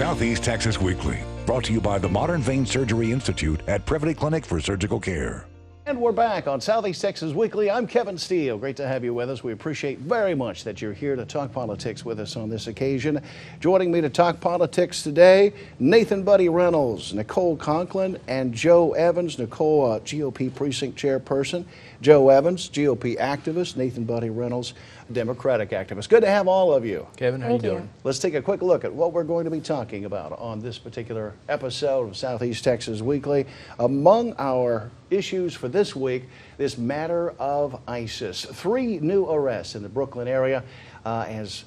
Southeast Texas Weekly, brought to you by the Modern Vein Surgery Institute at Privity Clinic for Surgical Care. And we're back on Southeast Texas Weekly. I'm Kevin Steele. Great to have you with us. We appreciate very much that you're here to talk politics with us on this occasion. Joining me to talk politics today, Nathan Buddy Reynolds, Nicole Conklin, and Joe Evans. Nicole, GOP precinct chairperson. Joe Evans, GOP activist. Nathan Buddy Reynolds, Democratic activist. Good to have all of you. Kevin, how you doing? Let's take a quick look at what we're going to be talking about on this particular episode of Southeast Texas Weekly. Among our issues for this week, this matter of ISIS. 3 new arrests in the Brooklyn area as,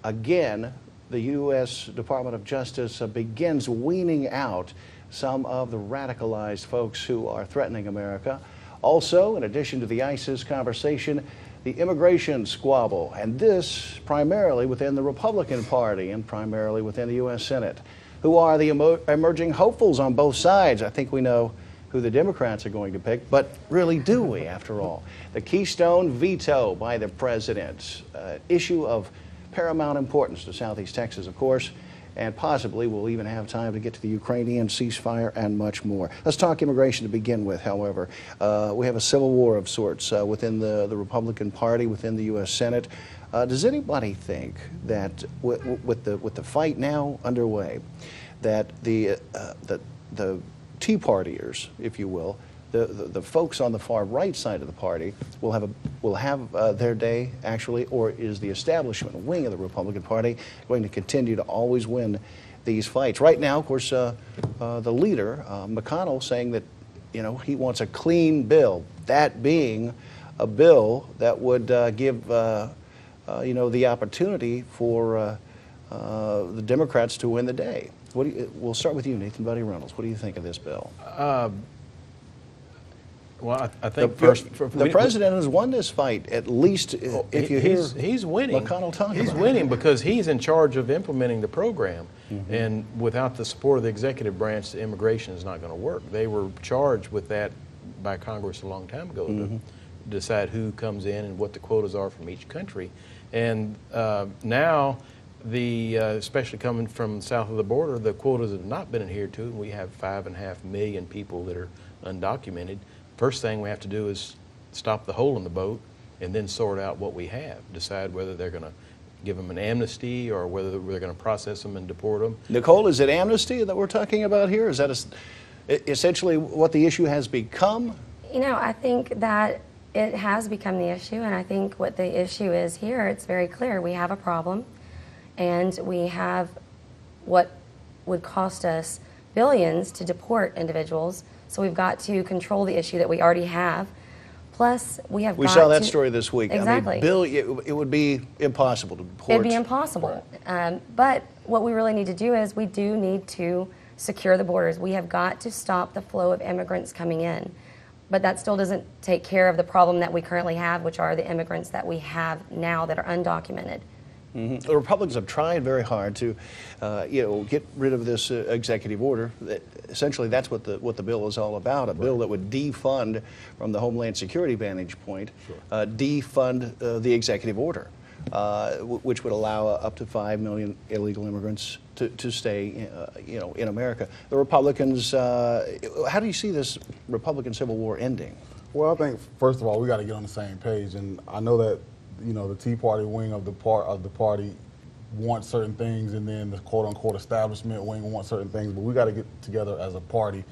again, the U.S. Department of Justice begins weaning out some of the radicalized folks who are threatening America. Also, in addition to the ISIS conversation, the immigration squabble, and this primarily within the Republican Party and primarily within the U.S. Senate. Who are the emerging hopefuls on both sides? I think we know who the Democrats are going to pick, but really do we, after all? The Keystone veto by the president, issue of paramount importance to Southeast Texas, of course, and possibly we'll even have time to get to the Ukrainian ceasefire and much more. Let's talk immigration to begin with, however. We have a civil war of sorts within the Republican Party, within the U.S. Senate. Does anybody think that with the fight now underway, that the Tea Partiers, if you will, the folks on the far right side of the party will have their day, actually, or is the establishment wing of the Republican Party going to continue to always win these fights? Right now, of course, the leader, McConnell, saying that, you know, he wants a clean bill, that being a bill that would give you know, the opportunity for the Democrats to win the day. We'll start with you, Nathan Buddy Reynolds. What do you think of this bill? Well, I think the president has won this fight, at least if you hear he's winning. McConnell talking He's about winning because he's in charge of implementing the program. And without the support of the executive branch, the immigration is not going to work. They were charged with that by Congress a long time ago to decide who comes in and what the quotas are from each country. And now, especially coming from south of the border, the quotas have not been adhered to, and we have 5.5 million people that are undocumented. First thing we have to do is stop the hole in the boat and then sort out what we have, decide whether they're going to give them an amnesty or whether we're going to process them and deport them. Nicole, is it amnesty that we're talking about here? Is that essentially what the issue has become? You know, I think that it has become the issue, and I think what the issue is here, it's very clear. We have a problem, and we have what would cost us billions to deport individuals. So we've got to control the issue that we already have. Plus, we saw that story this week. Exactly. I mean, it would be impossible to deport. It'd be impossible. But what we really need to do is we do need to secure the borders. We have got to stop the flow of immigrants coming in. But that still doesn't take care of the problem that we currently have, which are the immigrants that we have now that are undocumented. The Republicans have tried very hard to, you know, get rid of this executive order. Essentially, that's what the bill is all about. A bill that would defund, from the Homeland Security vantage point, defund the executive order, which would allow up to 5 million illegal immigrants to stay, you know, in America. The Republicans, how do you see this Republican Civil War ending? Well, I think first of all we got to get on the same page, and I know that, you know, the Tea Party wing of the party wants certain things, and then the quote-unquote establishment wing wants certain things, but we got to get together as a party.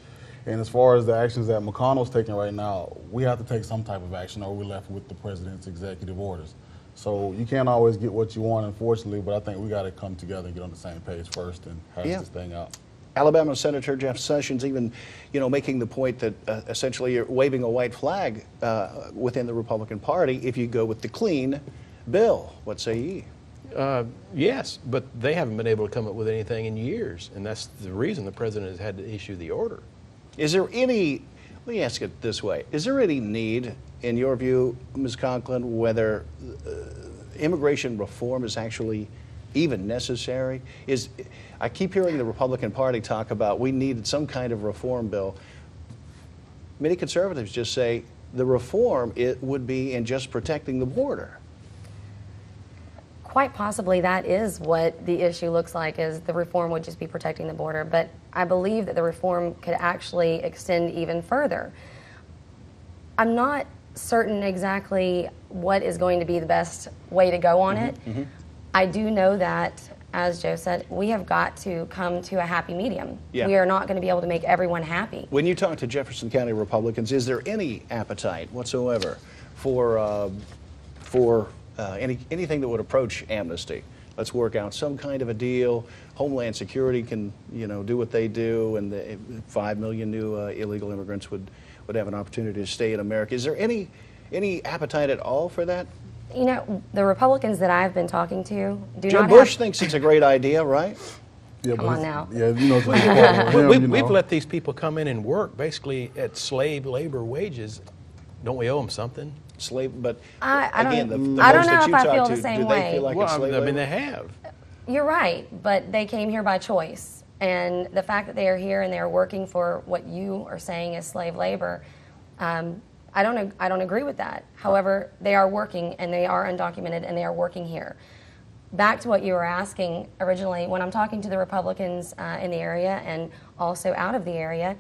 And as far as the actions that McConnell's taking right now, we have to take some type of action, or we're left with the president's executive orders. So you can't always get what you want, unfortunately, but I think we got to come together and get on the same page first and hash this thing out. Alabama Senator Jeff Sessions even, you know, making the point that essentially you're waving a white flag within the Republican Party if you go with the clean bill. What say ye? Yes, but they haven't been able to come up with anything in years, and that's the reason the president has had to issue the order. Is there any, let me ask it this way, is there any need, in your view, Ms. Conklin, whether immigration reform is actually even necessary? I keep hearing the Republican Party talk about we needed some kind of reform bill. Many conservatives just say the reform would be in just protecting the border. quite possibly that is what the issue looks like, is the reform would just be protecting the border. But I believe that the reform could actually extend even further. I'm not certain exactly what is going to be the best way to go on it. I do know that, as Joe said, we have got to come to a happy medium. Yeah. We are not going to be able to make everyone happy. When you talk to Jefferson County Republicans, is there any appetite whatsoever for anything that would approach amnesty? Let's work out some kind of a deal. Homeland Security can, do what they do, and the 5 million new illegal immigrants would have an opportunity to stay in America. Is there any appetite at all for that? The Republicans that I've been talking to do Jeb not Bush have... thinks it's a great idea, right? Yeah, Come on now. Yeah, it's a big part of him, We've let these people come in and work basically at slave labor wages. Don't we owe them something? Slave, but I don't again, the I don't folks know that if you I talk feel to, the same do they way. feel like Well, it's slave I mean, labor? they have. You're right, but they came here by choice. And the fact that they are here and they are working for what you are saying is slave labor, I don't agree with that. However, they are working, and they are undocumented, and they are working here. Back to what you were asking originally, when I'm talking to the Republicans in the area and also out of the area,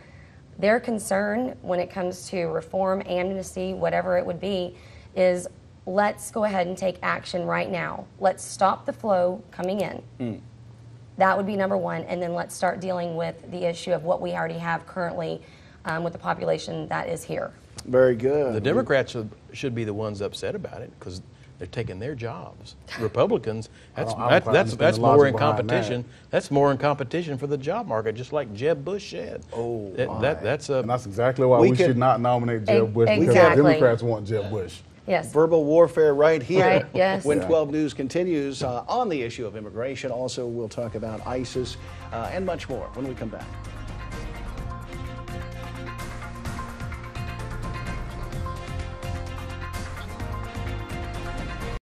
their concern when it comes to reform, amnesty, whatever it would be, is let's go ahead and take action right now. Let's stop the flow coming in. That would be number one, and then let's start dealing with the issue of what we already have currently with the population that is here. Very good. The Democrats should be the ones upset about it because they're taking their jobs. Republicans, that's I don't quite understand that's the more logic in behind competition. that. That's more in competition for the job market, just like Jeb Bush said. Oh, that's a And that's exactly why We we could- should not nominate Jeb Bush, because Exactly. the Democrats want Jeb Bush. Yes. verbal warfare right here. Right, yes. When Yeah. 12 News continues on the issue of immigration. Also, we'll talk about ISIS and much more when we come back.